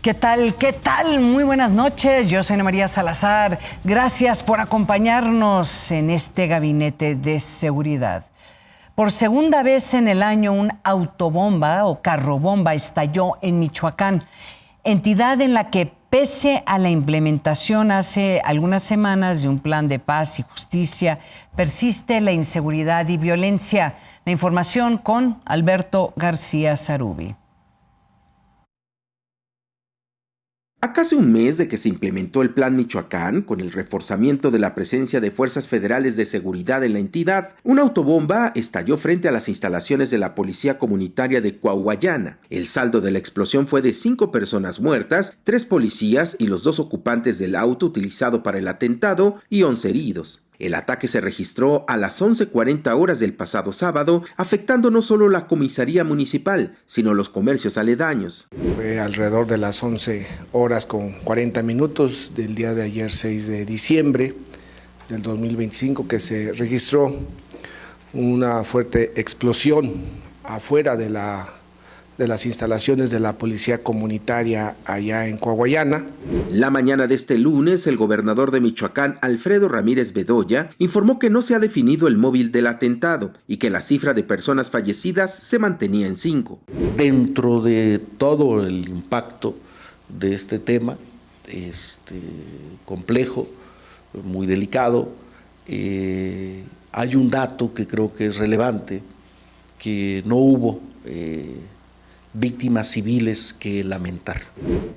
¿Qué tal? ¿Qué tal? Muy buenas noches. Yo soy Ana María Salazar. Gracias por acompañarnos en este gabinete de seguridad. Por segunda vez en el año, un autobomba o carrobomba estalló en Michoacán, entidad en la que, pese a la implementación hace algunas semanas de un plan de paz y justicia, persiste la inseguridad y violencia. La información con Alberto García Zarubi. A casi un mes de que se implementó el Plan Michoacán, con el reforzamiento de la presencia de fuerzas federales de seguridad en la entidad, una autobomba estalló frente a las instalaciones de la Policía Comunitaria de Coahuayana. El saldo de la explosión fue de 5 personas muertas, 3 policías y los 2 ocupantes del auto utilizado para el atentado y 11 heridos. El ataque se registró a las 11:40 horas del pasado sábado, afectando no solo la comisaría municipal, sino los comercios aledaños. Fue alrededor de las 11 horas con 40 minutos del día de ayer, 6 de diciembre del 2025, que se registró una fuerte explosión afuera de las instalaciones de la Policía Comunitaria allá en Coahuayana. La mañana de este lunes, el gobernador de Michoacán, Alfredo Ramírez Bedoya, informó que no se ha definido el móvil del atentado y que la cifra de personas fallecidas se mantenía en 5. Dentro de todo el impacto de este tema, complejo, muy delicado, hay un dato que creo que es relevante, que no hubo víctimas civiles que lamentar.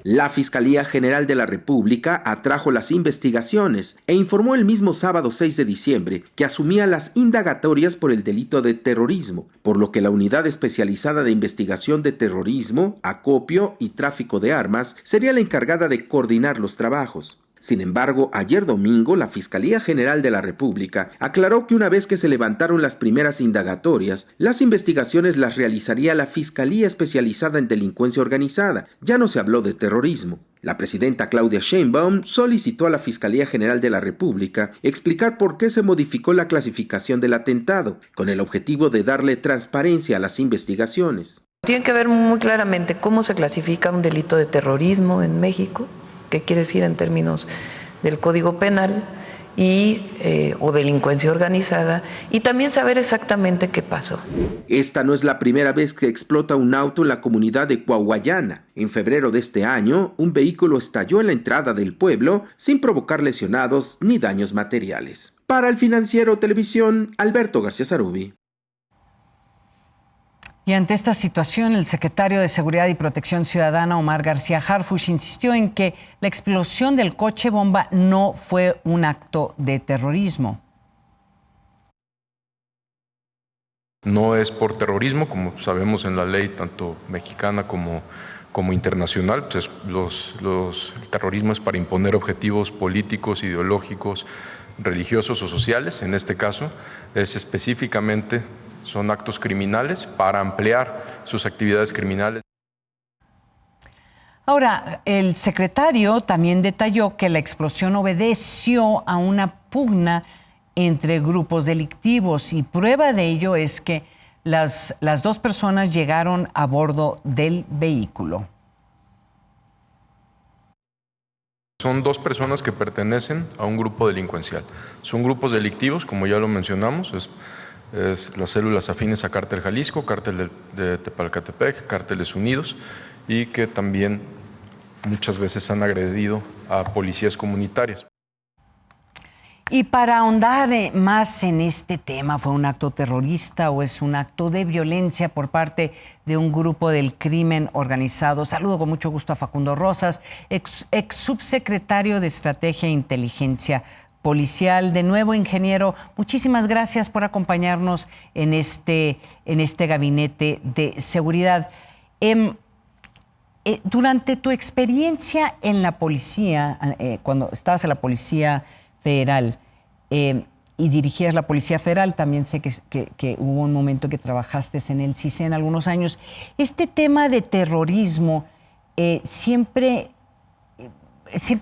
La Fiscalía General de la República atrajo las investigaciones e informó el mismo sábado 6 de diciembre que asumía las indagatorias por el delito de terrorismo, por lo que la Unidad Especializada de Investigación de Terrorismo, Acopio y Tráfico de Armas sería la encargada de coordinar los trabajos. Sin embargo, ayer domingo, la Fiscalía General de la República aclaró que una vez que se levantaron las primeras indagatorias, las investigaciones las realizaría la Fiscalía Especializada en Delincuencia Organizada. Ya no se habló de terrorismo. La presidenta Claudia Sheinbaum solicitó a la Fiscalía General de la República explicar por qué se modificó la clasificación del atentado, con el objetivo de darle transparencia a las investigaciones. Tiene que ver muy claramente cómo se clasifica un delito de terrorismo en México, qué quiere decir en términos del Código Penal o delincuencia organizada, y también saber exactamente qué pasó. Esta no es la primera vez que explota un auto en la comunidad de Coahuayana. En febrero de este año, un vehículo estalló en la entrada del pueblo sin provocar lesionados ni daños materiales. Para El Financiero Televisión, Alberto García Zarubi. Y ante esta situación, el secretario de Seguridad y Protección Ciudadana, Omar García Harfuch, insistió en que la explosión del coche bomba no fue un acto de terrorismo. No es por terrorismo, como sabemos en la ley tanto mexicana como internacional. Pues el terrorismo es para imponer objetivos políticos, ideológicos, religiosos o sociales. En este caso es específicamente son actos criminales para ampliar sus actividades criminales. Ahora, el secretario también detalló que la explosión obedeció a una pugna entre grupos delictivos y prueba de ello es que las 2 personas llegaron a bordo del vehículo. Son 2 personas que pertenecen a un grupo delincuencial. Son grupos delictivos, como ya lo mencionamos, es las células afines a Cártel Jalisco, Cártel de Tepalcatepec, Cárteles Unidos, y que también muchas veces han agredido a policías comunitarias. Y para ahondar más en este tema, ¿fue un acto terrorista o es un acto de violencia por parte de un grupo del crimen organizado? Saludo con mucho gusto a Facundo Rosas, ex subsecretario de Estrategia e Inteligencia Policial. De nuevo, ingeniero, muchísimas gracias por acompañarnos en este gabinete de seguridad. Durante tu experiencia en la policía, cuando estabas en la Policía Federal y dirigías la Policía Federal, también sé que hubo un momento que trabajaste en el CISEN algunos años. Este tema de terrorismo siempre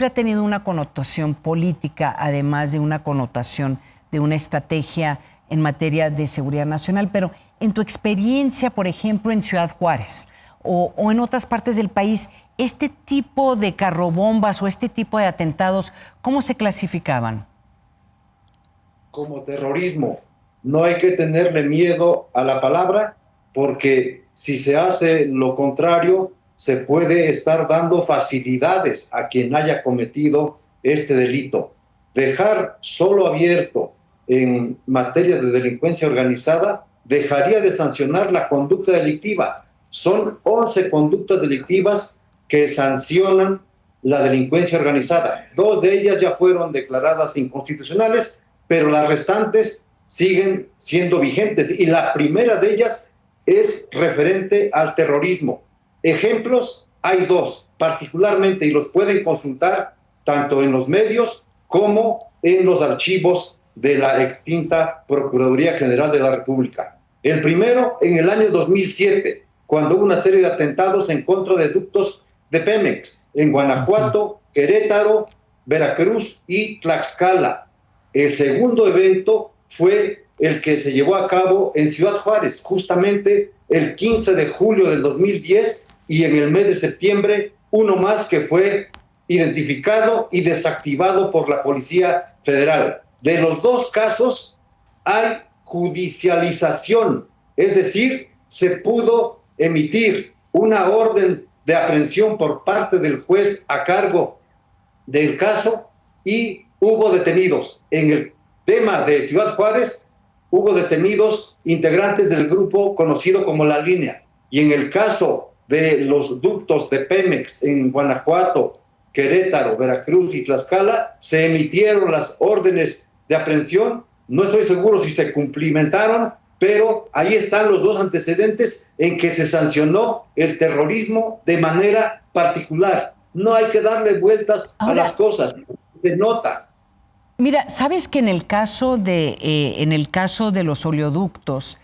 ha tenido una connotación política, además de una connotación de una estrategia en materia de seguridad nacional. Pero en tu experiencia, por ejemplo, en Ciudad Juárez o en otras partes del país, este tipo de carrobombas o este tipo de atentados, ¿cómo se clasificaban? Como terrorismo. No hay que tenerle miedo a la palabra, porque si se hace lo contrario, se puede estar dando facilidades a quien haya cometido este delito. Dejar solo abierto en materia de delincuencia organizada dejaría de sancionar la conducta delictiva. Son 11 conductas delictivas que sancionan la delincuencia organizada. 2 de ellas ya fueron declaradas inconstitucionales, pero las restantes siguen siendo vigentes, y la primera de ellas es referente al terrorismo. Ejemplos hay 2, particularmente, y los pueden consultar tanto en los medios como en los archivos de la extinta Procuraduría General de la República. El primero, en el año 2007, cuando hubo una serie de atentados en contra de ductos de Pemex en Guanajuato, Querétaro, Veracruz y Tlaxcala. El segundo evento fue el que se llevó a cabo en Ciudad Juárez, justamente el 15 de julio del 2010, y en el mes de septiembre uno más que fue identificado y desactivado por la Policía Federal. De los 2 casos hay judicialización, es decir, se pudo emitir una orden de aprehensión por parte del juez a cargo del caso y hubo detenidos. En el tema de Ciudad Juárez hubo detenidos integrantes del grupo conocido como La Línea, y en el caso de los ductos de Pemex en Guanajuato, Querétaro, Veracruz y Tlaxcala, se emitieron las órdenes de aprehensión. No estoy seguro si se cumplimentaron, pero ahí están los 2 antecedentes en que se sancionó el terrorismo de manera particular. No hay que darle vueltas a las cosas, se nota. Mira, sabes que en el caso de los oleoductos,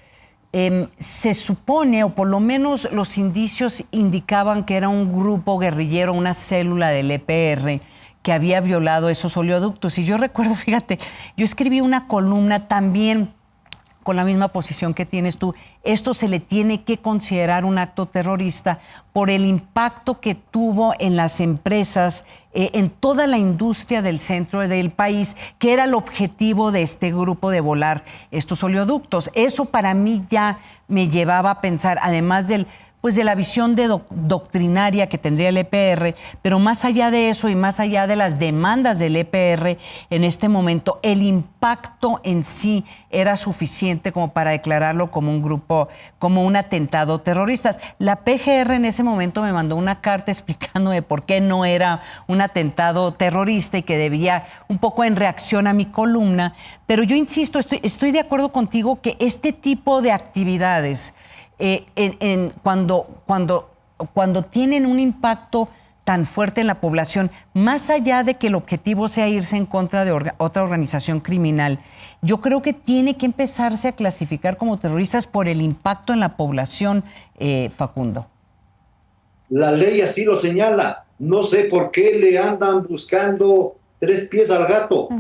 se supone, o por lo menos los indicios indicaban, que era un grupo guerrillero, una célula del EPR, que había violado esos oleoductos. Y yo recuerdo, fíjate, yo escribí una columna también con la misma posición que tienes tú. Esto se le tiene que considerar un acto terrorista por el impacto que tuvo en las empresas, en toda la industria del centro del país, que era el objetivo de este grupo de volar estos oleoductos. Eso para mí ya me llevaba a pensar, además de la visión doctrinaria que tendría el EPR, pero más allá de eso y más allá de las demandas del EPR en este momento, el impacto en sí era suficiente como para declararlo como un grupo, como un atentado terrorista. La PGR en ese momento me mandó una carta explicando de por qué no era un atentado terrorista y que debía, un poco en reacción a mi columna, pero yo insisto, estoy de acuerdo contigo que este tipo de actividades, cuando tienen un impacto tan fuerte en la población, más allá de que el objetivo sea irse en contra de otra organización criminal, yo creo que tiene que empezarse a clasificar como terroristas por el impacto en la población, Facundo. La ley así lo señala. No sé por qué le andan buscando 3 pies al gato.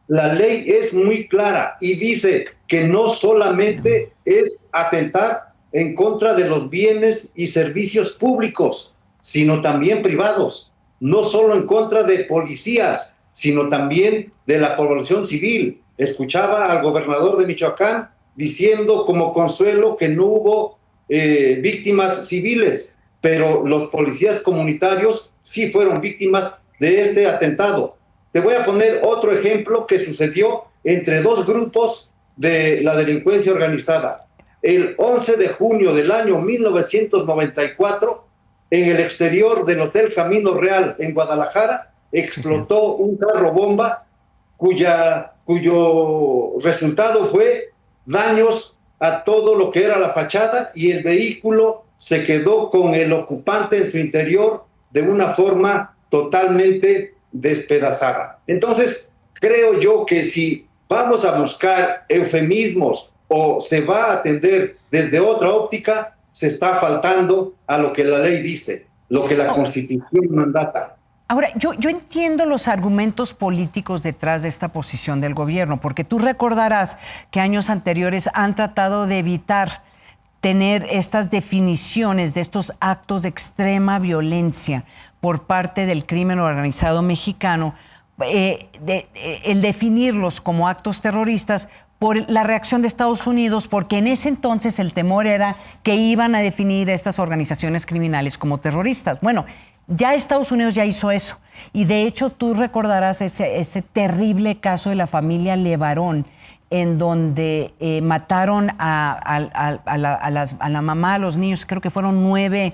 La ley es muy clara y dice que no solamente es atentar en contra de los bienes y servicios públicos, sino también privados. No solo en contra de policías, sino también de la población civil. Escuchaba al gobernador de Michoacán diciendo como consuelo que no hubo víctimas civiles, pero los policías comunitarios sí fueron víctimas de este atentado. Te voy a poner otro ejemplo que sucedió entre 2 grupos de la delincuencia organizada. El 11 de junio del año 1994, en el exterior del Hotel Camino Real en Guadalajara, explotó un carro bomba cuyo resultado fue daños a todo lo que era la fachada, y el vehículo se quedó con el ocupante en su interior de una forma totalmente despedazada. Entonces, creo yo que si vamos a buscar eufemismos o se va a atender desde otra óptica, se está faltando a lo que la ley dice, lo que la Constitución mandata. Ahora, yo entiendo los argumentos políticos detrás de esta posición del gobierno, porque tú recordarás que años anteriores han tratado de evitar tener estas definiciones de estos actos de extrema violencia por parte del crimen organizado mexicano, el definirlos como actos terroristas por la reacción de Estados Unidos, porque en ese entonces el temor era que iban a definir estas organizaciones criminales como terroristas. Bueno, ya Estados Unidos ya hizo eso. Y de hecho tú recordarás ese terrible caso de la familia Levarón, en donde mataron a la mamá, a los niños, creo que fueron 9,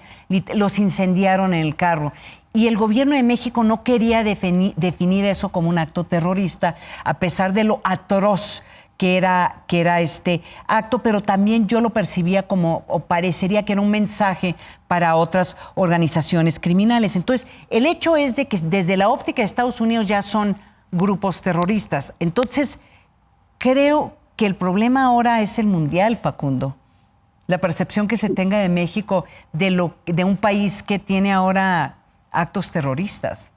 los incendiaron en el carro. Y el gobierno de México no quería definir eso como un acto terrorista, a pesar de lo atroz que era este acto, pero también yo lo percibía como, o parecería que era un mensaje para otras organizaciones criminales. Entonces, el hecho es de que desde la óptica de Estados Unidos ya son grupos terroristas. Entonces, creo que el problema ahora es el mundial, Facundo. La percepción que se tenga de México de un país que tiene ahora actos terroristas.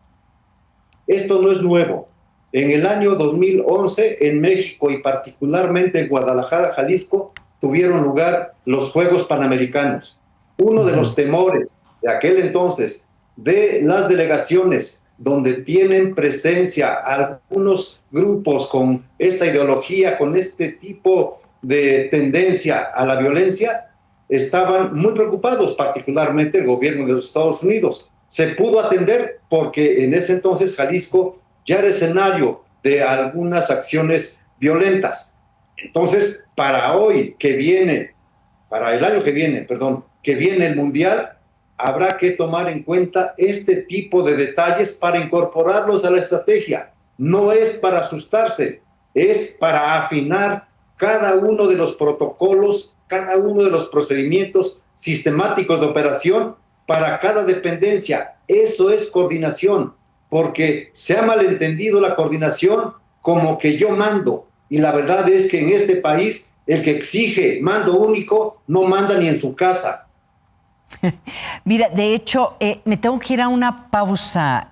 Esto no es nuevo. En el año 2011, en México y particularmente en Guadalajara, Jalisco, tuvieron lugar los Juegos Panamericanos. Uno de los temores de aquel entonces de las delegaciones donde tienen presencia algunos grupos con esta ideología, con este tipo de tendencia a la violencia, estaban muy preocupados, particularmente el gobierno de los Estados Unidos. Se pudo atender porque en ese entonces Jalisco ya era escenario de algunas acciones violentas. Entonces, para el año que viene, que viene el Mundial, habrá que tomar en cuenta este tipo de detalles para incorporarlos a la estrategia. No es para asustarse, es para afinar cada uno de los protocolos, cada uno de los procedimientos sistemáticos de operación para cada dependencia. Eso es coordinación, porque se ha malentendido la coordinación como que yo mando, y la verdad es que en este país el que exige mando único no manda ni en su casa. Mira, de hecho, me tengo que ir a una pausa,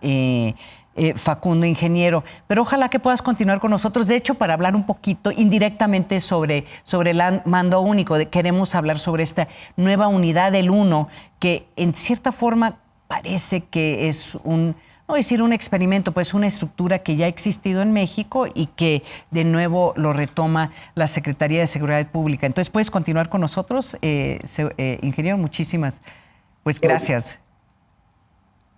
Facundo, ingeniero, pero ojalá que puedas continuar con nosotros, de hecho, para hablar un poquito indirectamente sobre el mando único. Queremos hablar sobre esta nueva unidad del 1, que en cierta forma parece que es no decir un experimento, pues una estructura que ya ha existido en México y que de nuevo lo retoma la Secretaría de Seguridad Pública. Entonces, ¿puedes continuar con nosotros, ingeniero? Muchísimas, pues gracias.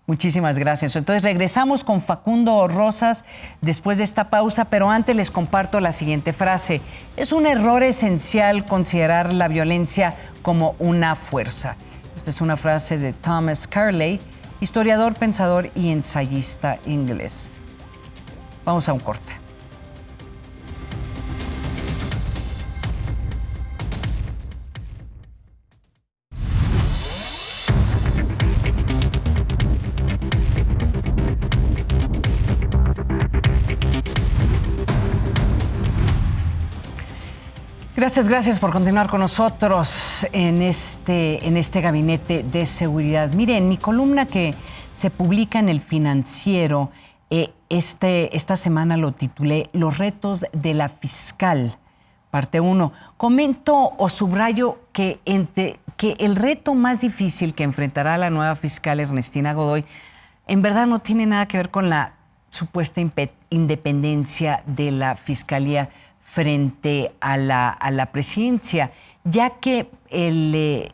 Muchísimas gracias. Entonces, regresamos con Facundo Rosas después de esta pausa, pero antes les comparto la siguiente frase. Es un error esencial considerar la violencia como una fuerza. Esta es una frase de Thomas Carlyle, historiador, pensador y ensayista inglés. Vamos a un corte. Gracias por continuar con nosotros en este gabinete de seguridad. Mire, en mi columna que se publica en El Financiero, esta semana lo titulé Los retos de la fiscal, parte 1. Comento o subrayo que el reto más difícil que enfrentará la nueva fiscal Ernestina Godoy en verdad no tiene nada que ver con la supuesta independencia de la Fiscalía frente a la presidencia, ya que el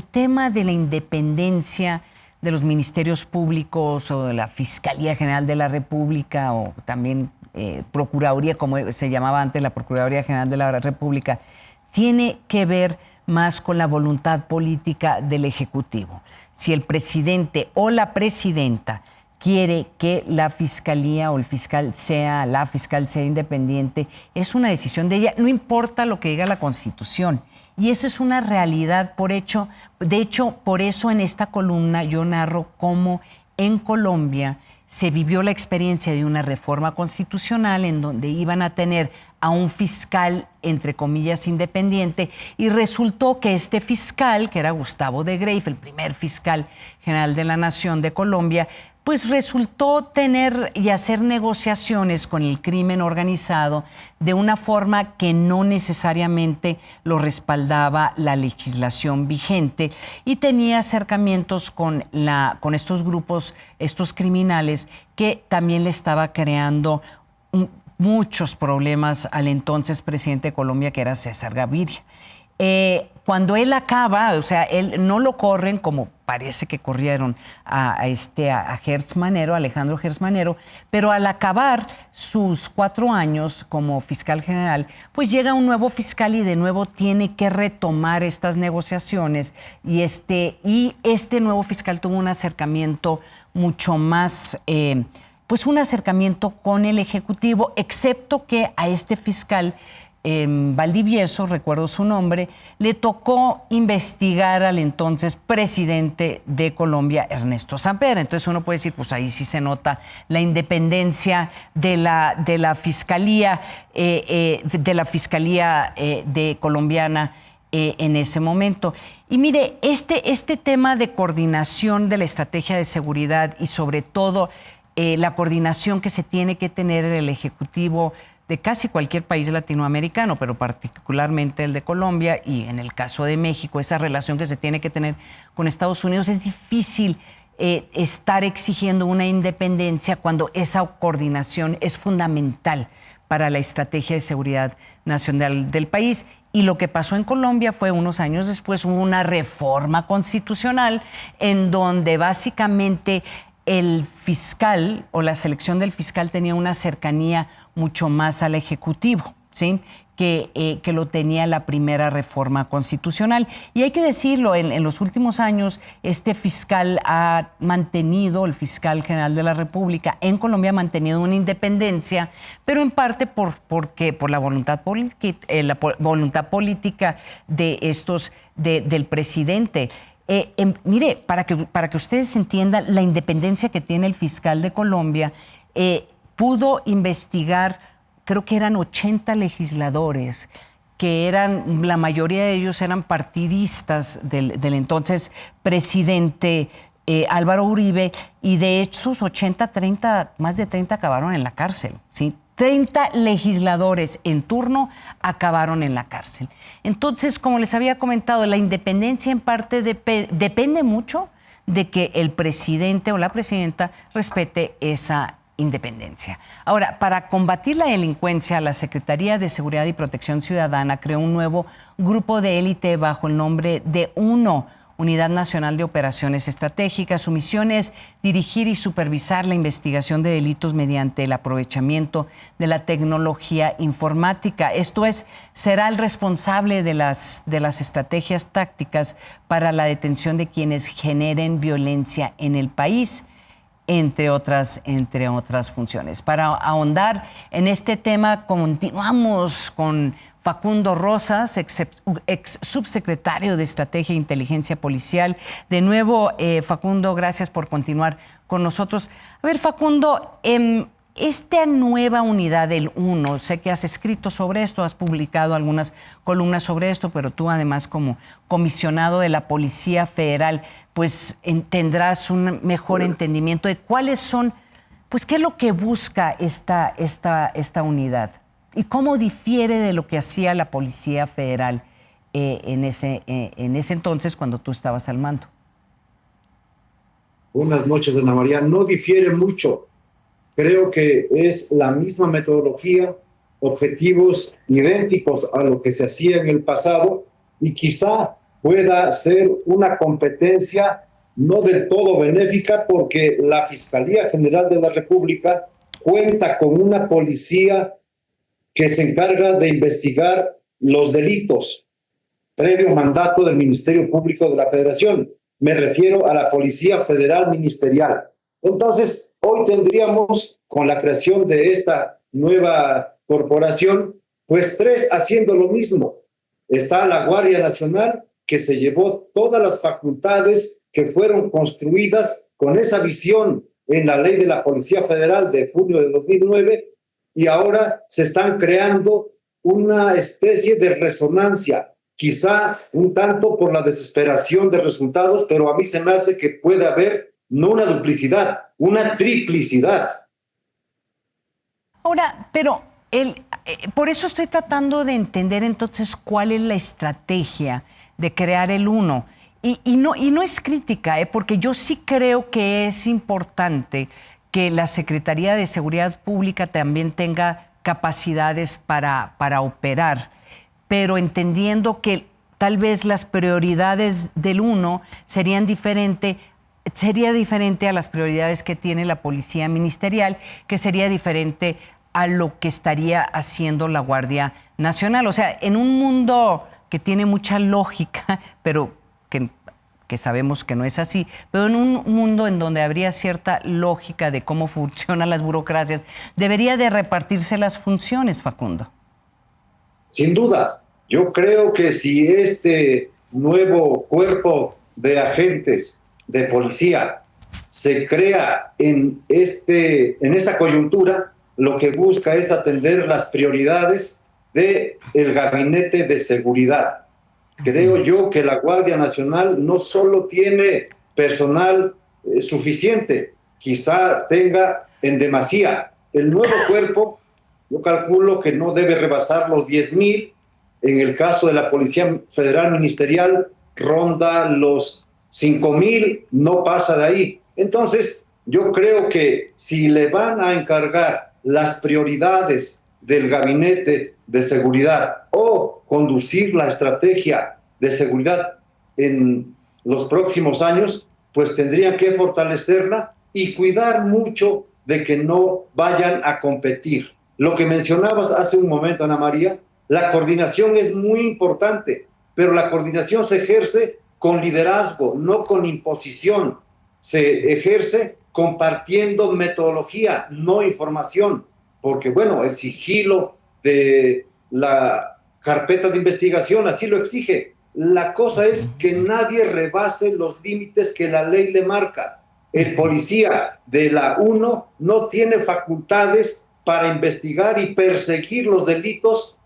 tema de la independencia de los ministerios públicos o de la Fiscalía General de la República o también Procuraduría, como se llamaba antes la Procuraduría General de la República, tiene que ver más con la voluntad política del Ejecutivo. Si el presidente o la presidenta quiere que la fiscalía o la fiscal sea independiente, es una decisión de ella, no importa lo que diga la Constitución. Y eso es una realidad por hecho. De hecho, por eso en esta columna yo narro cómo en Colombia se vivió la experiencia de una reforma constitucional en donde iban a tener a un fiscal, entre comillas, independiente, y resultó que este fiscal, que era Gustavo de Greiff, el primer fiscal general de la Nación de Colombia, pues resultó tener y hacer negociaciones con el crimen organizado de una forma que no necesariamente lo respaldaba la legislación vigente y tenía acercamientos con estos grupos, estos criminales, que también le estaba creando muchos problemas al entonces presidente de Colombia, que era César Gaviria. Cuando él acaba, o sea, él no lo corren como parece que corrieron a Hertz Manero, Alejandro Hertz Manero, pero al acabar sus 4 años como fiscal general, pues llega un nuevo fiscal y de nuevo tiene que retomar estas negociaciones y este nuevo fiscal tuvo un acercamiento mucho más, pues un acercamiento con el Ejecutivo, excepto que a este fiscal Valdivieso, recuerdo su nombre, le tocó investigar al entonces presidente de Colombia, Ernesto Samper. Entonces uno puede decir, pues ahí sí se nota la independencia de la fiscalía, de colombiana en ese momento. Y mire, este tema de coordinación de la estrategia de seguridad y sobre todo la coordinación que se tiene que tener en el Ejecutivo de casi cualquier país latinoamericano, pero particularmente el de Colombia y en el caso de México, esa relación que se tiene que tener con Estados Unidos, es difícil estar exigiendo una independencia cuando esa coordinación es fundamental para la estrategia de seguridad nacional del país. Y lo que pasó en Colombia fue unos años después hubo una reforma constitucional en donde básicamente el fiscal o la selección del fiscal tenía una cercanía mucho más al Ejecutivo, ¿sí? Que lo tenía la primera reforma constitucional. Y hay que decirlo, en los últimos años este fiscal el fiscal general de la República en Colombia ha mantenido una independencia, pero en parte por la voluntad política del presidente. Mire, para que ustedes entiendan la independencia que tiene el fiscal de Colombia, pudo investigar, creo que eran 80 legisladores, que la mayoría de ellos eran partidistas del entonces presidente Álvaro Uribe, y de esos 80, más de 30 acabaron en la cárcel, ¿sí? 30 legisladores en turno acabaron en la cárcel. Entonces, como les había comentado, la independencia en parte depende mucho de que el presidente o la presidenta respete esa independencia. Ahora, para combatir la delincuencia, la Secretaría de Seguridad y Protección Ciudadana creó un nuevo grupo de élite bajo el nombre de UNO, Unidad Nacional de Operaciones Estratégicas. Su misión es dirigir y supervisar la investigación de delitos mediante el aprovechamiento de la tecnología informática. Esto es, será el responsable de las estrategias tácticas para la detención de quienes generen violencia en el país, entre otras funciones. Para ahondar en este tema, continuamos con Facundo Rosas, ex subsecretario de Estrategia e Inteligencia Policial. De nuevo, Facundo, gracias por continuar con nosotros. A ver, Facundo, esta nueva unidad del UNO, sé que has escrito sobre esto, has publicado algunas columnas sobre esto, pero tú además como comisionado de la Policía Federal, pues tendrás un mejor entendimiento de cuáles son, pues qué es lo que busca esta unidad. ¿Y cómo difiere de lo que hacía la Policía Federal en ese entonces cuando tú estabas al mando? Buenas noches, Ana María. No difiere mucho. Creo que es la misma metodología, objetivos idénticos a lo que se hacía en el pasado y quizá pueda ser una competencia no del todo benéfica porque la Fiscalía General de la República cuenta con una policía que se encarga de investigar los delitos, previo mandato del Ministerio Público de la Federación. Me refiero a la Policía Federal Ministerial. Entonces, hoy tendríamos, con la creación de esta nueva corporación, pues 3 haciendo lo mismo. Está la Guardia Nacional, que se llevó todas las facultades que fueron construidas con esa visión en la Ley de la Policía Federal de junio de 2009, y ahora se están creando una especie de resonancia, quizá un tanto por la desesperación de resultados, pero a mí se me hace que puede haber no una duplicidad, una triplicidad. Ahora, pero por eso estoy tratando de entender entonces cuál es la estrategia de crear el 1. Y no es crítica, porque yo sí creo que es importante que la Secretaría de Seguridad Pública también tenga capacidades para operar, pero entendiendo que tal vez las prioridades del 1 sería diferente a las prioridades que tiene la Policía Ministerial, que sería diferente a lo que estaría haciendo la Guardia Nacional. O sea, en un mundo que tiene mucha lógica, pero que sabemos que no es así, pero en un mundo en donde habría cierta lógica de cómo funcionan las burocracias, debería de repartirse las funciones, Facundo. Sin duda, yo creo que si este nuevo cuerpo de agentes de policía se crea en esta coyuntura, lo que busca es atender las prioridades del Gabinete de Seguridad. Creo yo que la Guardia Nacional no solo tiene personal suficiente, quizá tenga en demasía. El nuevo cuerpo, yo calculo que no debe rebasar los 10,000. En el caso de la Policía Federal Ministerial, ronda los 5,000, no pasa de ahí. Entonces, yo creo que si le van a encargar las prioridades del Gabinete de Seguridad o conducir la estrategia de seguridad en los próximos años, pues tendrían que fortalecerla y cuidar mucho de que no vayan a competir. Lo que mencionabas hace un momento, Ana María, la coordinación es muy importante, pero la coordinación se ejerce con liderazgo, no con imposición. Se ejerce compartiendo metodología, no información, porque bueno, el sigilo de la carpeta de investigación así lo exige. La cosa es que nadie rebase los límites que la ley le marca. El policía de la 1 no tiene facultades para investigar y perseguir los delitos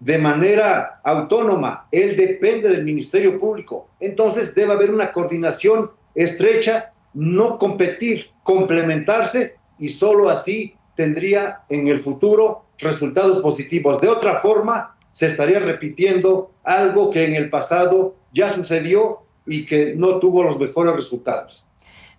de manera autónoma. Él depende del Ministerio Público. Entonces debe haber una coordinación estrecha, no competir, complementarse, y solo así tendría en el futuro resultados positivos. De otra forma, se estaría repitiendo algo que en el pasado ya sucedió y que no tuvo los mejores resultados.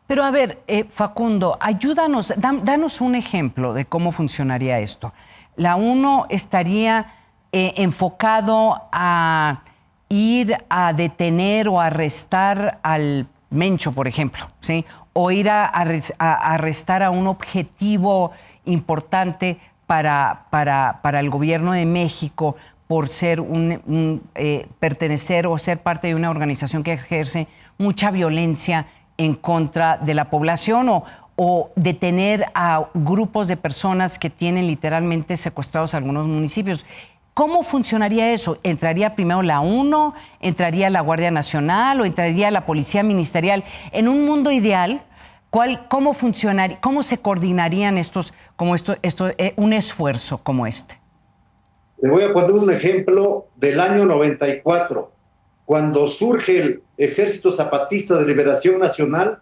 Pero a ver, Facundo, ayúdanos, danos un ejemplo de cómo funcionaría esto. La 1 estaría enfocado a ir a detener o arrestar al Mencho, por ejemplo, ¿sí? O ir a arrestar a un objetivo importante para el gobierno de México por ser pertenecer o ser parte de una organización que ejerce mucha violencia en contra de la población, o detener a grupos de personas que tienen literalmente secuestrados algunos municipios. ¿Cómo funcionaría eso? ¿Entraría primero la 1? ¿Entraría la Guardia Nacional? ¿O entraría la Policía Ministerial? En un mundo ideal, ¿cómo funcionaría? ¿Cómo se coordinarían un esfuerzo como este? Le voy a poner un ejemplo del año 94. Cuando surge el Ejército Zapatista de Liberación Nacional,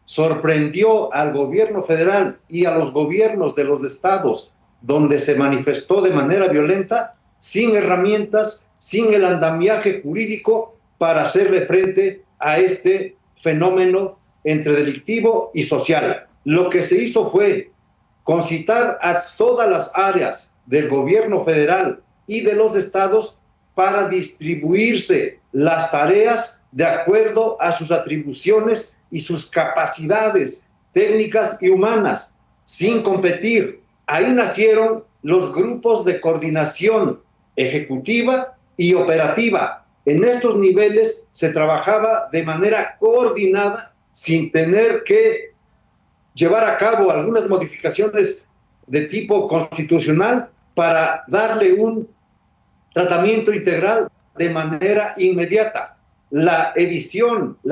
sorprendió al gobierno federal y a los gobiernos de los estados donde se manifestó de manera violenta, sin herramientas, sin el andamiaje jurídico para hacerle frente a este fenómeno entre delictivo y social. Lo que se hizo fue concitar a todas las áreas del gobierno federal y de los estados para distribuirse las tareas de acuerdo a sus atribuciones y sus capacidades técnicas y humanas, sin competir. Ahí nacieron los grupos de coordinación ejecutiva y operativa. En estos niveles se trabajaba de manera coordinada sin tener que llevar a cabo algunas modificaciones de tipo constitucional para darle un tratamiento integral de manera inmediata. La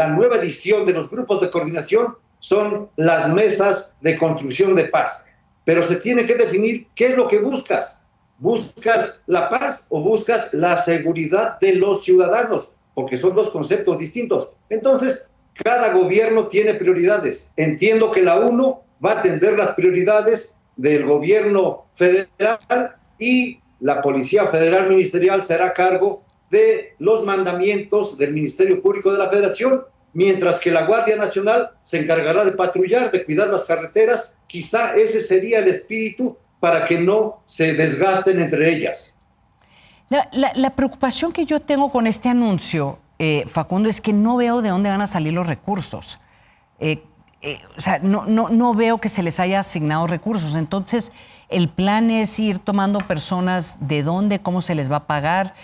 nueva edición de los grupos de coordinación son las mesas de construcción de paz. Pero se tiene que definir qué es lo que buscas. ¿Buscas la paz o buscas la seguridad de los ciudadanos? Porque son dos conceptos distintos. Entonces, cada gobierno tiene prioridades. Entiendo que la 1 va a atender las prioridades del gobierno federal y la Policía Federal Ministerial se hará cargo de los mandamientos del Ministerio Público de la Federación, mientras que la Guardia Nacional se encargará de patrullar, de cuidar las carreteras. Quizá ese sería el espíritu para que no se desgasten entre ellas. La preocupación que yo tengo con este anuncio, Facundo, es que no veo de dónde van a salir los recursos. O sea, no veo que se les haya asignado recursos. Entonces, el plan es ir tomando personas de dónde, cómo se les va a pagar,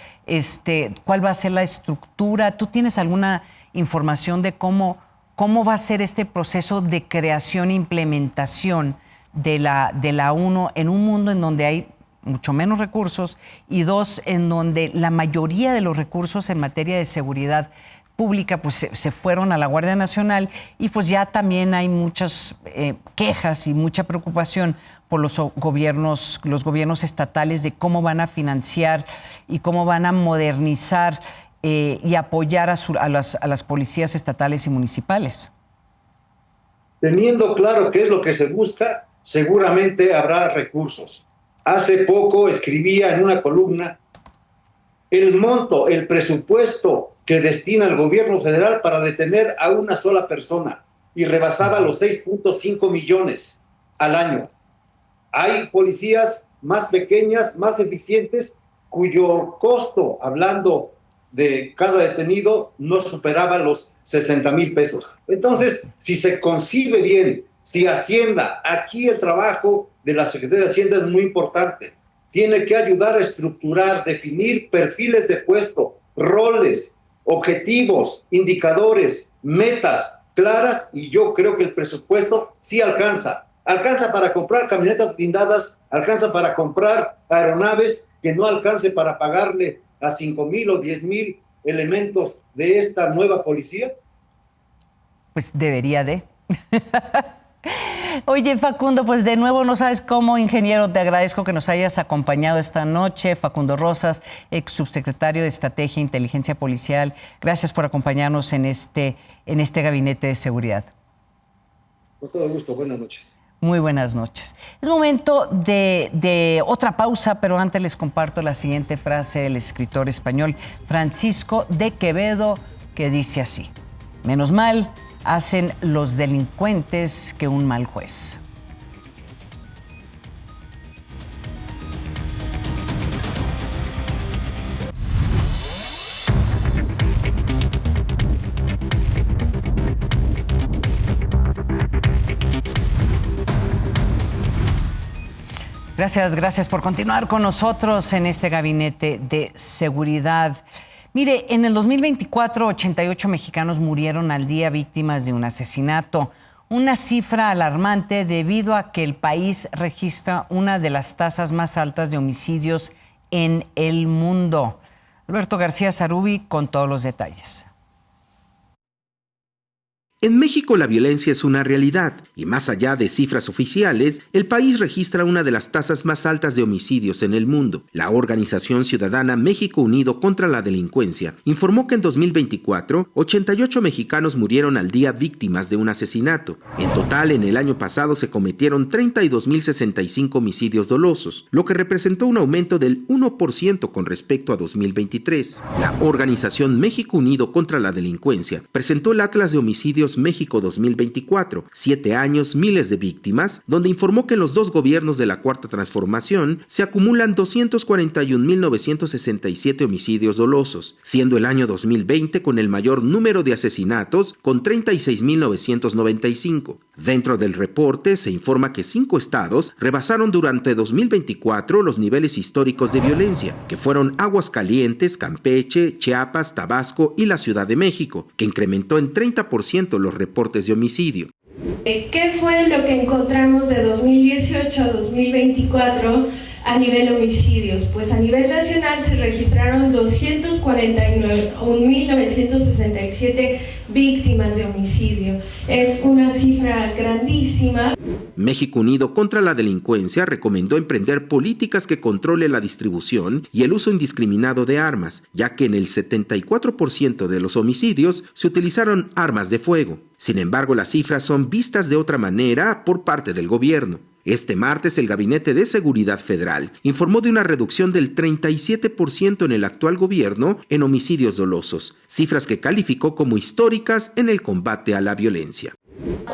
cuál va a ser la estructura. ¿Tú tienes alguna información de cómo va a ser este proceso de creación e implementación de la ONU en un mundo en donde hay mucho menos recursos y dos, en donde la mayoría de los recursos en materia de seguridad pública pues se fueron a la Guardia Nacional y pues ya también hay muchas quejas y mucha preocupación por los gobiernos estatales de cómo van a financiar y cómo van a modernizar y apoyar a las policías estatales y municipales? Teniendo claro qué es lo que se busca, seguramente habrá recursos. Hace poco escribía en una columna el monto, el presupuesto que destina el gobierno federal para detener a una sola persona y rebasaba los 6.5 millones al año. Hay policías más pequeñas, más eficientes, cuyo costo, hablando de cada detenido, no superaba los 60,000 pesos. Entonces, si se concibe bien, si Hacienda, aquí el trabajo de la Secretaría de Hacienda es muy importante, tiene que ayudar a estructurar, definir perfiles de puesto, roles, objetivos, indicadores, metas claras, y yo creo que el presupuesto sí alcanza. Alcanza para comprar camionetas blindadas, alcanza para comprar aeronaves, que no alcance para pagarle a 5,000 o 10,000 elementos de esta nueva policía. Pues debería de. Oye, Facundo, pues de nuevo no sabes cómo, ingeniero, te agradezco que nos hayas acompañado esta noche. Facundo Rosas, ex subsecretario de Estrategia e Inteligencia Policial. Gracias por acompañarnos en este gabinete de seguridad. Con todo gusto, buenas noches. Muy buenas noches. Es momento de otra pausa, pero antes les comparto la siguiente frase del escritor español Francisco de Quevedo, que dice así: menos mal hacen los delincuentes que un mal juez. Gracias por continuar con nosotros en este gabinete de seguridad. Mire, en el 2024, 88 mexicanos murieron al día víctimas de un asesinato, una cifra alarmante debido a que el país registra una de las tasas más altas de homicidios en el mundo. Alberto García Zarubi con todos los detalles. En México la violencia es una realidad y más allá de cifras oficiales, el país registra una de las tasas más altas de homicidios en el mundo. La organización ciudadana México Unido contra la Delincuencia informó que en 2024, 88 mexicanos murieron al día víctimas de un asesinato. En total, en el año pasado se cometieron 32.065 homicidios dolosos, lo que representó un aumento del 1% con respecto a 2023. La organización México Unido contra la Delincuencia presentó el Atlas de Homicidios México 2024, 7 años, miles de víctimas, donde informó que en los dos gobiernos de la Cuarta Transformación se acumulan 241.967 homicidios dolosos, siendo el año 2020 con el mayor número de asesinatos, con 36.995. Dentro del reporte se informa que 5 estados rebasaron durante 2024 los niveles históricos de violencia, que fueron Aguascalientes, Campeche, Chiapas, Tabasco y la Ciudad de México, que incrementó en 30% los reportes de homicidio. ¿Qué fue lo que encontramos de 2018 a 2024 a nivel homicidios? Pues a nivel nacional se registraron 249.967 víctimas de homicidio. Es una cifra grandísima. México Unido contra la Delincuencia recomendó emprender políticas que controlen la distribución y el uso indiscriminado de armas, ya que en el 74% de los homicidios se utilizaron armas de fuego. Sin embargo, las cifras son vistas de otra manera por parte del gobierno. Este martes, el Gabinete de Seguridad Federal informó de una reducción del 37% en el actual gobierno en homicidios dolosos, cifras que calificó como históricas en el combate a la violencia.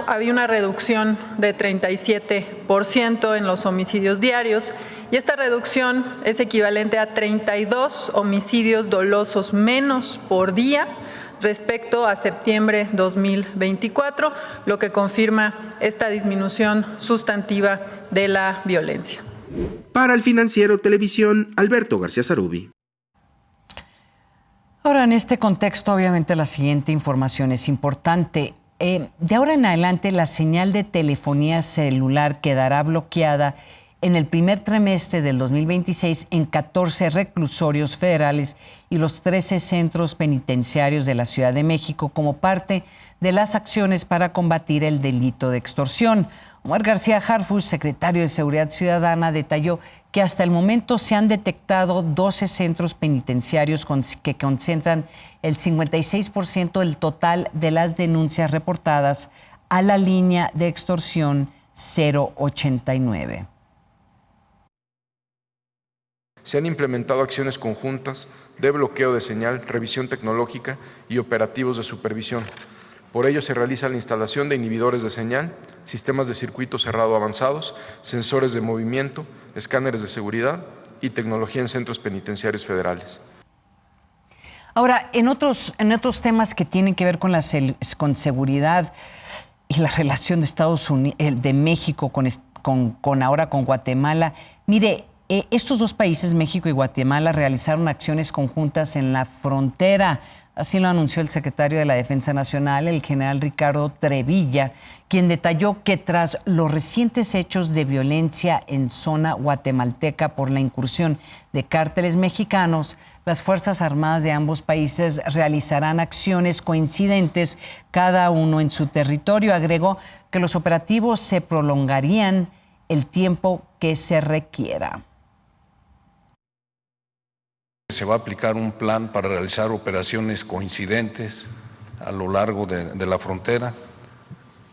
Había una reducción de 37% en los homicidios diarios y esta reducción es equivalente a 32 homicidios dolosos menos por día respecto a septiembre 2024, lo que confirma esta disminución sustantiva de la violencia. Para El Financiero Televisión, Alberto García Zarubi. Ahora, en este contexto, obviamente la siguiente información es importante. De ahora en adelante, la señal de telefonía celular quedará bloqueada en el primer trimestre del 2026 en 14 reclusorios federales y los 13 centros penitenciarios de la Ciudad de México como parte de las acciones para combatir el delito de extorsión. Omar García Harfuch, secretario de Seguridad Ciudadana, detalló que hasta el momento se han detectado 12 centros penitenciarios que concentran el 56% del total de las denuncias reportadas a la línea de extorsión 089. Se han implementado acciones conjuntas de bloqueo de señal, revisión tecnológica y operativos de supervisión. Por ello se realiza la instalación de inhibidores de señal, sistemas de circuito cerrado avanzados, sensores de movimiento, escáneres de seguridad y tecnología en centros penitenciarios federales. Ahora, en otros temas que tienen que ver con seguridad y la relación de Estados Unidos, de México ahora con Guatemala, mire, estos dos países, México y Guatemala, realizaron acciones conjuntas en la frontera. Así lo anunció el secretario de la Defensa Nacional, el general Ricardo Trevilla, quien detalló que tras los recientes hechos de violencia en zona guatemalteca por la incursión de cárteles mexicanos, las Fuerzas Armadas de ambos países realizarán acciones coincidentes, cada uno en su territorio. Agregó que los operativos se prolongarían el tiempo que se requiera. Se va a aplicar un plan para realizar operaciones coincidentes a lo largo de la frontera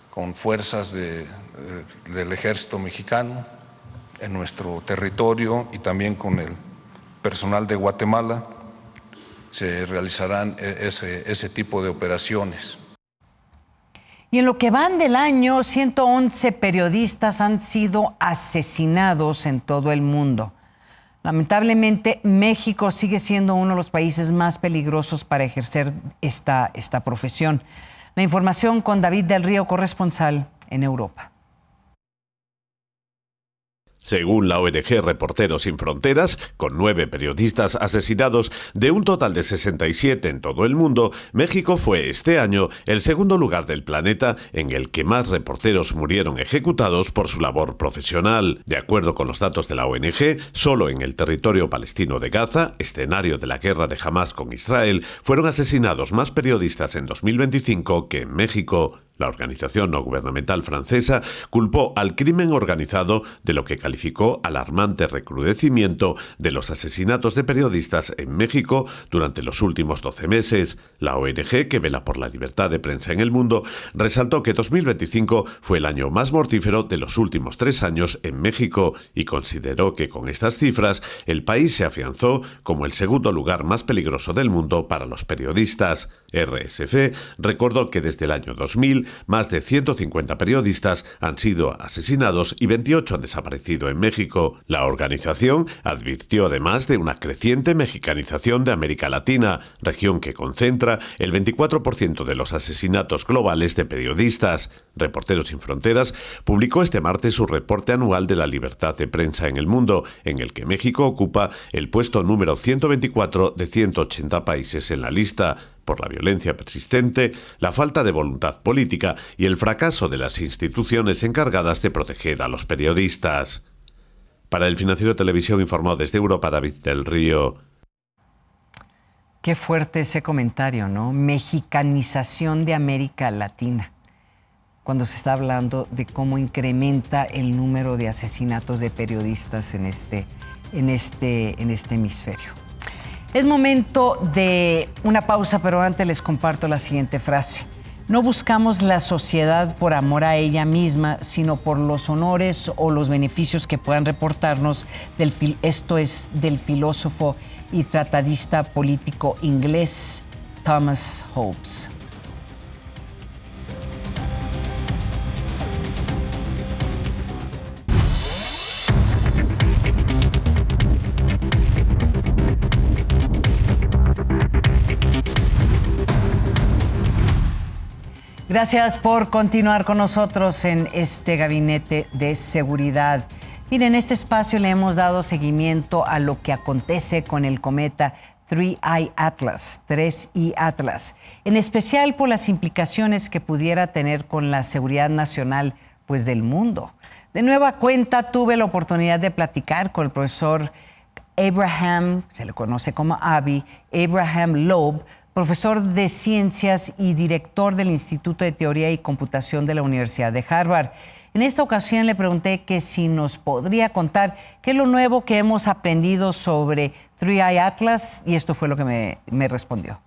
con fuerzas del ejército mexicano en nuestro territorio y también con el personal de Guatemala. Se realizarán ese tipo de operaciones. Y en lo que van del año, 111 periodistas han sido asesinados en todo el mundo. Lamentablemente, México sigue siendo uno de los países más peligrosos para ejercer esta profesión. La información con David del Río, corresponsal en Europa. Según la ONG Reporteros Sin Fronteras, con 9 periodistas asesinados de un total de 67 en todo el mundo, México fue este año el segundo lugar del planeta en el que más reporteros murieron ejecutados por su labor profesional. De acuerdo con los datos de la ONG, solo en el territorio palestino de Gaza, escenario de la guerra de Hamás con Israel, fueron asesinados más periodistas en 2025 que en México. La organización no gubernamental francesa culpó al crimen organizado de lo que calificó alarmante recrudecimiento de los asesinatos de periodistas en México durante los últimos 12 meses. La ONG, que vela por la libertad de prensa en el mundo, resaltó que 2025 fue el año más mortífero de los últimos 3 años en México y consideró que con estas cifras el país se afianzó como el segundo lugar más peligroso del mundo para los periodistas. RSF recordó que desde el año 2000 más de 150 periodistas han sido asesinados y 28 han desaparecido en México. La organización advirtió además de una creciente mexicanización de América Latina, región que concentra el 24% de los asesinatos globales de periodistas. Reporteros Sin Fronteras publicó este martes su reporte anual de la libertad de prensa en el mundo, en el que México ocupa el puesto número 124 de 180 países en la lista, por la violencia persistente, la falta de voluntad política y el fracaso de las instituciones encargadas de proteger a los periodistas. Para El Financiero Televisión informó desde Europa David del Río. Qué fuerte ese comentario, ¿no? Mexicanización de América Latina. cuando se está hablando de cómo incrementa el número de asesinatos de periodistas en este hemisferio. Es momento de una pausa, pero antes les comparto la siguiente frase. No buscamos la sociedad por amor a ella misma, sino por los honores o los beneficios que puedan reportarnos. Esto es del filósofo y tratadista político inglés Thomas Hobbes. Gracias por continuar con nosotros en este gabinete de seguridad. Miren, en este espacio le hemos dado seguimiento a lo que acontece con el cometa 3I Atlas, 3I Atlas, en especial por las implicaciones que pudiera tener con la seguridad nacional, pues, del mundo. De nueva cuenta, tuve la oportunidad de platicar con el profesor Abraham, se le conoce como Avi, Abraham Loeb, profesor de ciencias y director del Instituto de Teoría y Computación de la Universidad de Harvard. En esta ocasión le pregunté que si nos podría contar qué es lo nuevo que hemos aprendido sobre 3I Atlas, y esto fue lo que me respondió.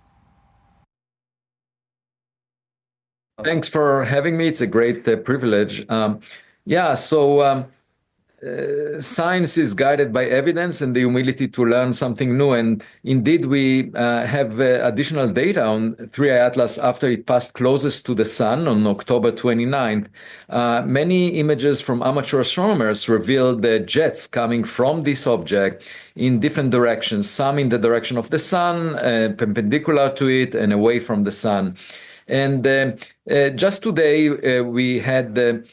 Thanks for having me. It's a great privilege. Science is guided by evidence and the humility to learn something new. And indeed, we have additional data on 3I Atlas after it passed closest to the sun on October 29th. Many images from amateur astronomers revealed the jets coming from this object in different directions, some in the direction of the sun, perpendicular to it, and away from the sun. And just today, we had a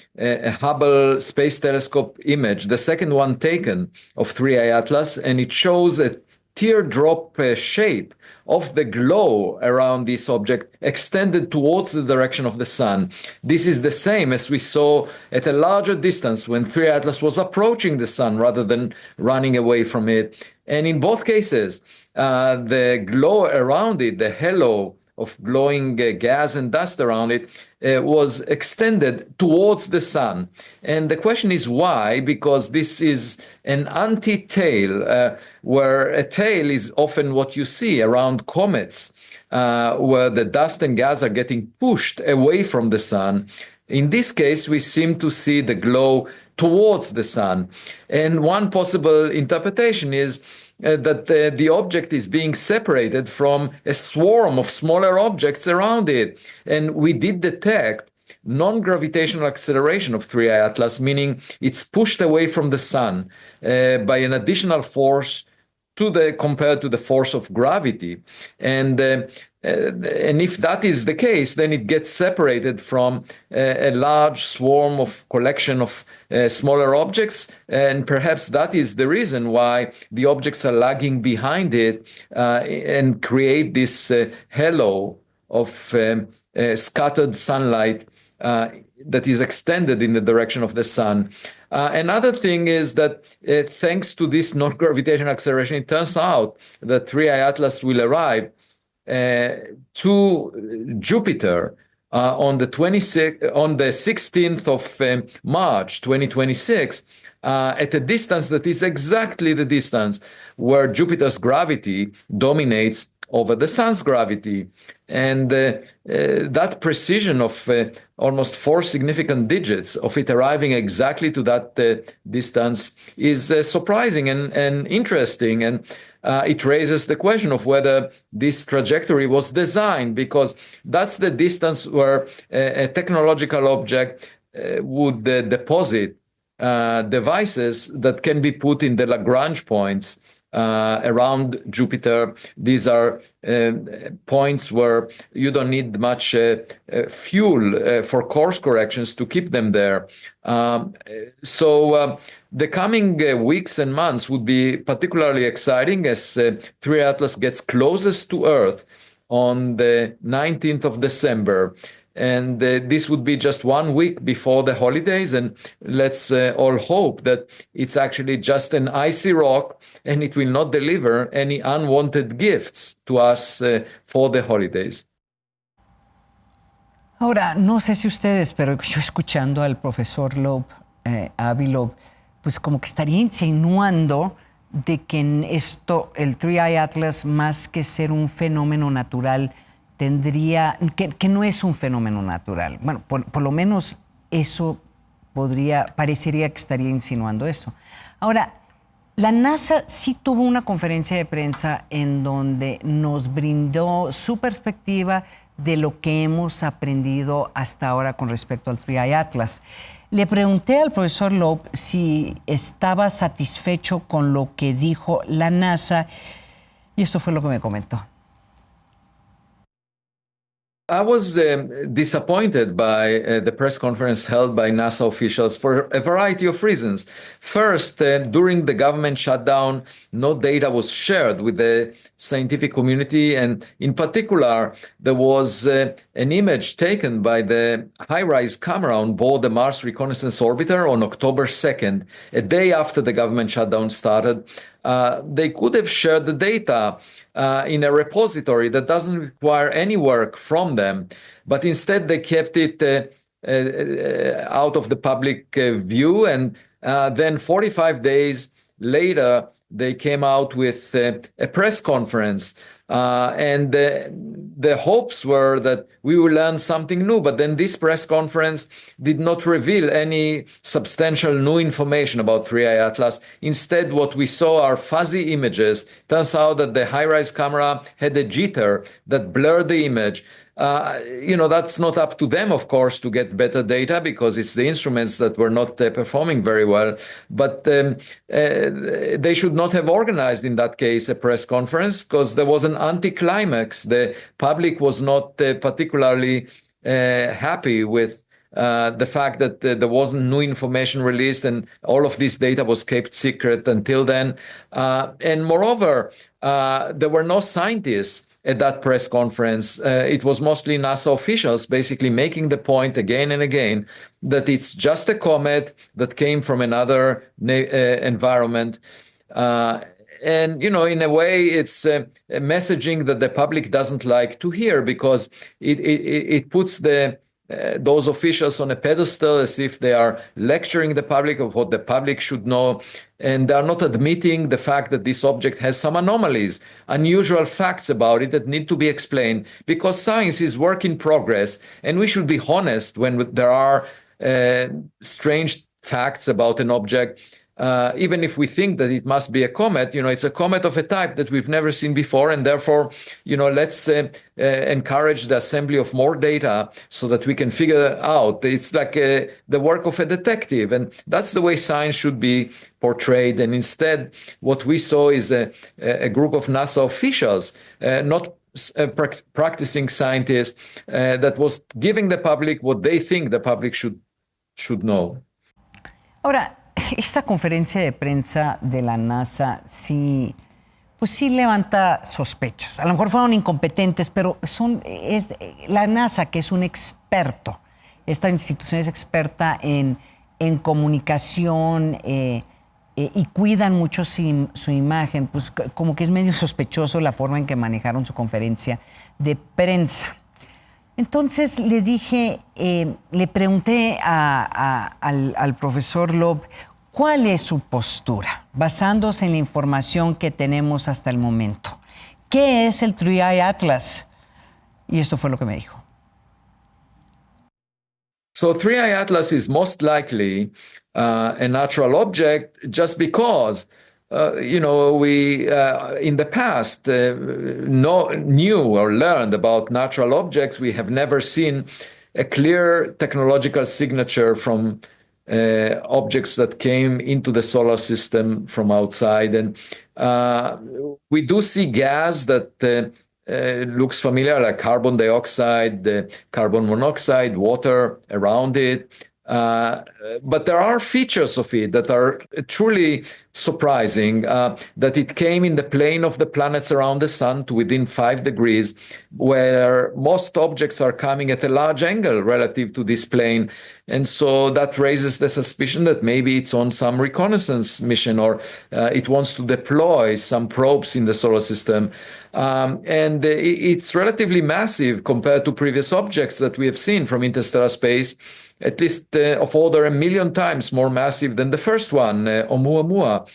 Hubble Space Telescope image, the second one taken of 3I Atlas, and it shows a teardrop shape of the glow around this object extended towards the direction of the sun. This is the same as we saw at a larger distance when 3I Atlas was approaching the sun rather than running away from it. And in both cases, the glow around it, the halo of glowing gas and dust around it, was extended towards the sun. And the question is why? Because this is an anti-tail, where a tail is often what you see around comets, where the dust and gas are getting pushed away from the sun. In this case, we seem to see the glow towards the sun. And one possible interpretation is that the object is being separated from a swarm of smaller objects around it. And we did detect non-gravitational acceleration of 3I Atlas, meaning it's pushed away from the sun by an additional force compared to the force of gravity. And if that is the case, then it gets separated from a large swarm of collection of smaller objects, and perhaps that is the reason why the objects are lagging behind it and create this halo of scattered sunlight that is extended in the direction of the sun. Another thing is that thanks to this non-gravitational acceleration, it turns out that 3I Atlas will arrive to Jupiter on the 16th of March 2026 at a distance that is exactly the distance where Jupiter's gravity dominates over the sun's gravity. And that precision of almost 4 significant digits of it arriving exactly to that distance is surprising and interesting. And it raises the question of whether this trajectory was designed, because that's the distance where a technological object would deposit devices that can be put in the Lagrange points around Jupiter. These are points where you don't need much fuel for course corrections to keep them there. So the coming weeks and months would be particularly exciting as 3I Atlas gets closest to Earth on the 19th of December. And this would be just 1 week before the holidays. And let's all hope that it's actually just an icy rock and it will not deliver any unwanted gifts to us for the holidays. Ahora, no sé si ustedes, pero yo escuchando al profesor Avi Loeb, pues como que estaría insinuando de que en esto, el Three Eye Atlas, más que ser un fenómeno natural, que no es un fenómeno natural. Bueno, por lo menos eso parecería que estaría insinuando eso. Ahora, la NASA sí tuvo una conferencia de prensa en donde nos brindó su perspectiva de lo que hemos aprendido hasta ahora con respecto al Three Eye Atlas. Le pregunté al profesor Loeb si estaba satisfecho con lo que dijo la NASA y esto fue lo que me comentó. I was disappointed by the press conference held by NASA officials for a variety of reasons. First, during the government shutdown, no data was shared with the scientific community, and in particular, there was an image taken by the HiRISE camera on board the Mars Reconnaissance Orbiter on October 2nd, a day after the government shutdown started. They could have shared the data in a repository that doesn't require any work from them, but instead they kept it out of the public view. And then 45 days later, they came out with a press conference. And the hopes were that we will learn something new, but then this press conference did not reveal any substantial new information about Three Eye Atlas. Instead, what we saw are fuzzy images. Turns out that the HiRISE camera had a jitter that blurred the image. That's not up to them, of course, to get better data because it's the instruments that were not performing very well. But they should not have organized, in that case, a press conference because there was an anticlimax. The public was not particularly happy with the fact that there wasn't new information released and all of this data was kept secret until then. And moreover, there were no scientists at that press conference. It was mostly NASA officials basically making the point again and again that it's just a comet that came from another environment. And, in a way, it's a messaging that the public doesn't like to hear because it puts those officials on a pedestal as if they are lecturing the public of what the public should know. And they are not admitting the fact that this object has some anomalies, unusual facts about it that need to be explained because science is work in progress. And we should be honest when there are strange facts about an object. Even if we think that it must be a comet, it's a comet of a type that we've never seen before. And therefore, let's encourage the assembly of more data so that we can figure out. It's like the work of a detective. And that's the way science should be portrayed. And instead, what we saw is a group of NASA officials, not practicing scientists, that was giving the public what they think the public should know. Ahora, esta conferencia de prensa de la NASA sí levanta sospechas. A lo mejor fueron incompetentes, pero es la NASA, que es un experto, esta institución es experta en comunicación y cuidan mucho su imagen, pues como que es medio sospechoso la forma en que manejaron su conferencia de prensa. Entonces le pregunté al profesor Loeb cuál es su postura, basándose en la información que tenemos hasta el momento. ¿Qué es el Three Eye Atlas? Y esto fue lo que me dijo. So Three Eye Atlas is most likely a natural object just because we in the past knew or learned about natural objects. We have never seen a clear technological signature from objects that came into the solar system from outside. And we do see gas that looks familiar, like carbon dioxide, carbon monoxide, water around it. But there are features of it that are truly surprising, that it came in the plane of the planets around the sun to within 5 degrees, where most objects are coming at a large angle relative to this plane. And so that raises the suspicion that maybe it's on some reconnaissance mission, or it wants to deploy some probes in the solar system. And it's relatively massive compared to previous objects that we have seen from interstellar space, at least of order 1 million times more massive than the first one, Oumuamua.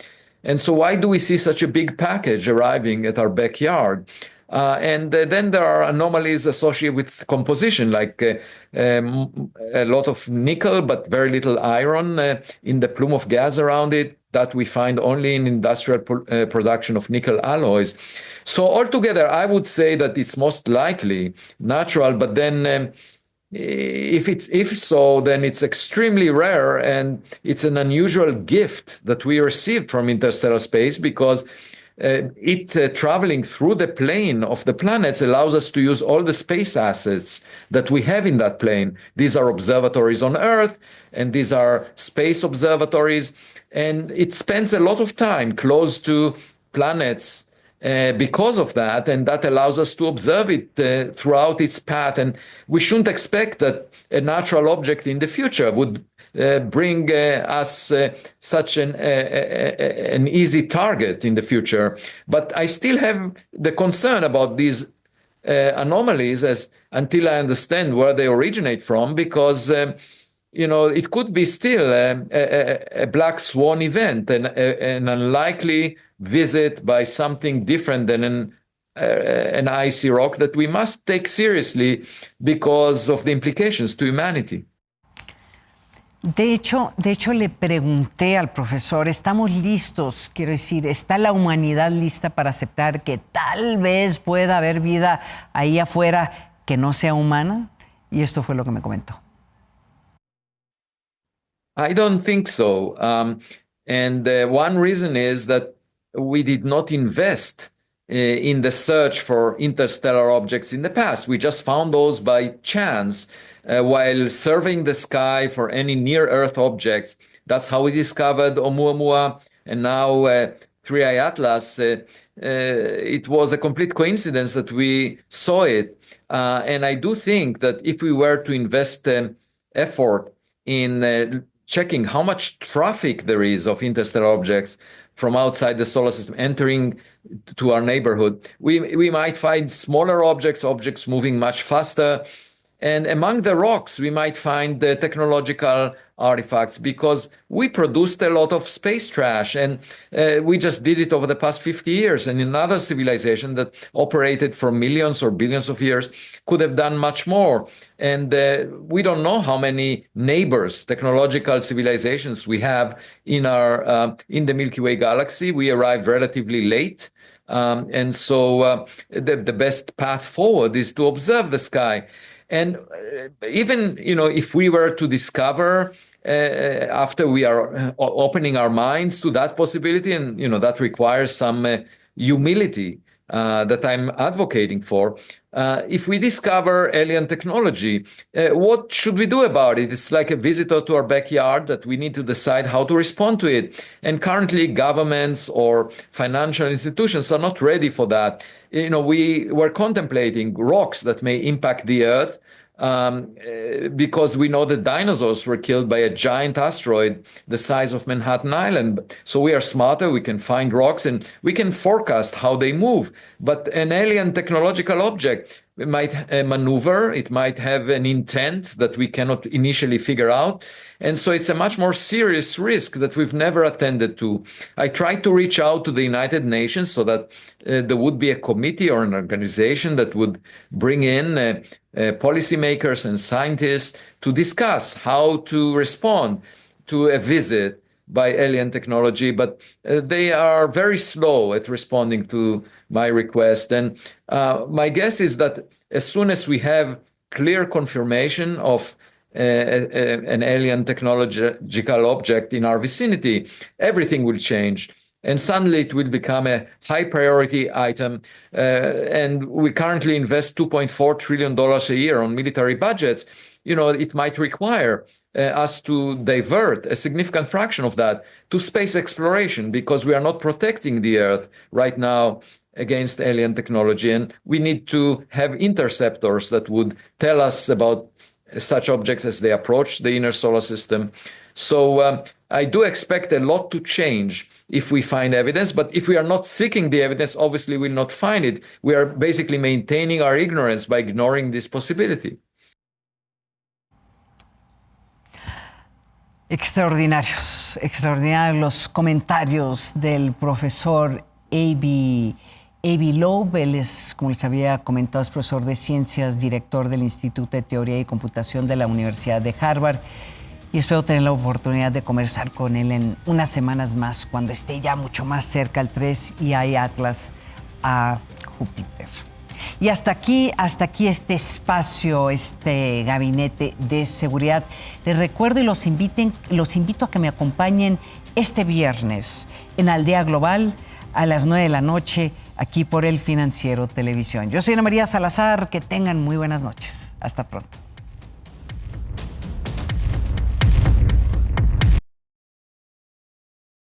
And so why do we see such a big package arriving at our backyard? And then there are anomalies associated with composition, like a lot of nickel, but very little iron in the plume of gas around it, that we find only in industrial production of nickel alloys. So altogether, I would say that it's most likely natural, but then if so, then it's extremely rare, and it's an unusual gift that we received from interstellar space, because traveling through the plane of the planets allows us to use all the space assets that we have in that plane. These are observatories on Earth, and these are space observatories, and it spends a lot of time close to planets because of that, and that allows us to observe it throughout its path. And we shouldn't expect that a natural object in the future would bring us such an easy target in the future. But I still have the concern about these anomalies until I understand where they originate from, because it could be still a black swan event, an unlikely visit by something different than an icy rock that we must take seriously because of the implications to humanity. De hecho, le pregunté al profesor, ¿estamos listos? Quiero decir, ¿está la humanidad lista para aceptar que tal vez pueda haber vida ahí afuera que no sea humana? Y esto fue lo que me comentó. I don't think so. And one reason is that we did not invest in the search for interstellar objects in the past. We just found those by chance while surveying the sky for any near-Earth objects. That's how we discovered Oumuamua, and now 3I Atlas. It was a complete coincidence that we saw it. And I do think that if we were to invest effort in checking how much traffic there is of interstellar objects from outside the solar system entering to our neighborhood, we might find smaller objects moving much faster. And among the rocks, we might find the technological artifacts, because we produced a lot of space trash, and we just did it over the past 50 years. And another civilization that operated for millions or billions of years could have done much more. And we don't know how many neighbors, technological civilizations we have in the Milky Way galaxy. We arrived relatively late. And so the best path forward is to observe the sky. And even, if we were to discover after we are opening our minds to that possibility, and, that requires some humility that I'm advocating for. If we discover alien technology, what should we do about it? It's like a visitor to our backyard that we need to decide how to respond to it. And currently, governments or financial institutions are not ready for that. We were contemplating rocks that may impact the Earth, because we know that dinosaurs were killed by a giant asteroid the size of Manhattan Island. So we are smarter, we can find rocks, and we can forecast how they move. But an alien technological object might maneuver, it might have an intent that we cannot initially figure out. And so it's a much more serious risk that we've never attended to. I tried to reach out to the United Nations so that there would be a committee or an organization that would bring in policymakers and scientists to discuss how to respond to a visit by alien technology, but they are very slow at responding to my request. And my guess is that as soon as we have clear confirmation of an alien technological object in our vicinity, everything will change. And suddenly it will become a high priority item. And we currently invest $2.4 trillion a year on military budgets. It might require us to divert a significant fraction of that to space exploration, because we are not protecting the Earth right now against alien technology. And we need to have interceptors that would tell us about such objects as they approach the inner solar system. So I do expect a lot to change if we find evidence, but if we are not seeking the evidence, obviously we'll not find it. We are basically maintaining our ignorance by ignoring this possibility. Extraordinarios los comentarios del profesor Avi Loeb. Él es, como les había comentado, es profesor de ciencias, director del Instituto de Teoría y Computación de la Universidad de Harvard. Y espero tener la oportunidad de conversar con él en unas semanas más, cuando esté ya mucho más cerca el 3 y hay Atlas a Júpiter. Y hasta aquí este espacio, este gabinete de seguridad. Les recuerdo y los invito a que me acompañen este viernes en Aldea Global a las 9 de la noche, aquí por El Financiero Televisión. Yo soy Ana María Salazar, que tengan muy buenas noches. Hasta pronto.